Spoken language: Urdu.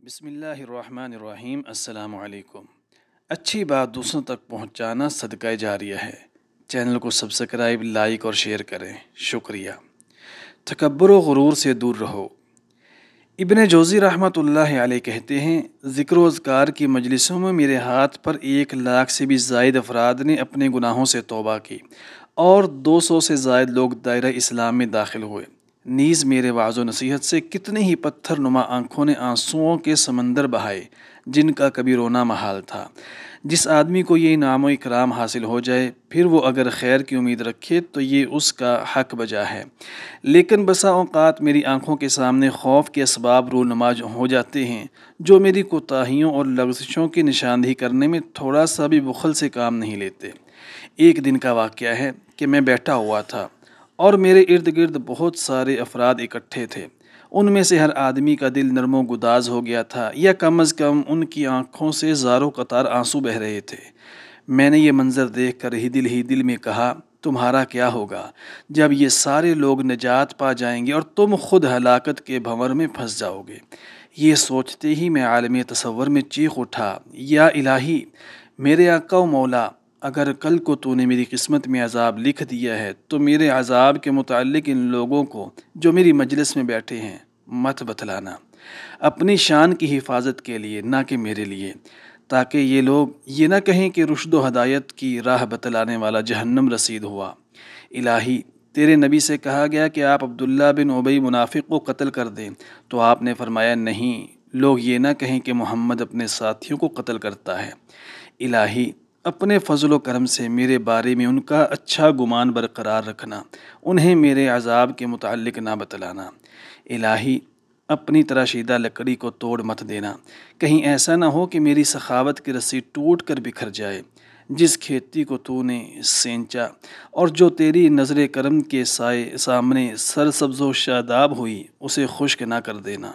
بسم اللہ الرحمن الرحیم۔ السلام علیکم۔ اچھی بات دوسروں تک پہنچانا صدقہ جاریہ ہے۔ چینل کو سبسکرائب، لائک اور شیئر کریں، شکریہ۔ تکبر و غرور سے دور رہو۔ ابن جوزی رحمۃ اللہ علیہ کہتے ہیں، ذکر و اذکار کی مجلسوں میں میرے ہاتھ پر 1,00,000 سے بھی زائد افراد نے اپنے گناہوں سے توبہ کی اور 200 سے زائد لوگ دائرہ اسلام میں داخل ہوئے۔ نیز میرے وعظ و نصیحت سے کتنے ہی پتھر نما آنکھوں نے آنسوؤں کے سمندر بہائے جن کا کبھی رونا محال تھا۔ جس آدمی کو یہ انعام و اکرام حاصل ہو جائے، پھر وہ اگر خیر کی امید رکھے تو یہ اس کا حق بجا ہے، لیکن بسا اوقات میری آنکھوں کے سامنے خوف کے اسباب رونما ہو جاتے ہیں جو میری کوتاہیوں اور لغزشوں کی نشاندہی کرنے میں تھوڑا سا بھی بخل سے کام نہیں لیتے۔ ایک دن کا واقعہ ہے کہ میں بیٹھا ہوا تھا اور میرے ارد گرد بہت سارے افراد اکٹھے تھے۔ ان میں سے ہر آدمی کا دل نرم و گداز ہو گیا تھا، یا کم از کم ان کی آنکھوں سے زار و قطار آنسو بہہ رہے تھے۔ میں نے یہ منظر دیکھ کر ہی دل میں کہا، تمہارا کیا ہوگا جب یہ سارے لوگ نجات پا جائیں گے اور تم خود ہلاکت کے بھنور میں پھنس جاؤ گے۔ یہ سوچتے ہی میں عالم تصور میں چیخ اٹھا، یا الہی، میرے آقا و مولا، اگر کل کو تو نے میری قسمت میں عذاب لکھ دیا ہے تو میرے عذاب کے متعلق ان لوگوں کو جو میری مجلس میں بیٹھے ہیں مت بتلانا، اپنی شان کی حفاظت کے لیے، نہ کہ میرے لیے، تاکہ یہ لوگ یہ نہ کہیں کہ رشد و ہدایت کی راہ بتلانے والا جہنم رسید ہوا۔ الہی، تیرے نبی سے کہا گیا کہ آپ عبداللہ بن ابی منافق کو قتل کر دیں، تو آپ نے فرمایا نہیں، لوگ یہ نہ کہیں کہ محمد اپنے ساتھیوں کو قتل کرتا ہے۔ الہی، اپنے فضل و کرم سے میرے بارے میں ان کا اچھا گمان برقرار رکھنا، انہیں میرے عذاب کے متعلق نہ بتلانا۔ الہی، اپنی تراشیدہ لکڑی کو توڑ مت دینا، کہیں ایسا نہ ہو کہ میری سخاوت کی رسی ٹوٹ کر بکھر جائے۔ جس کھیتی کو تو نے سینچا اور جو تیری نظر کرم کے سامنے سرسبز و شاداب ہوئی، اسے خشک نہ کر دینا۔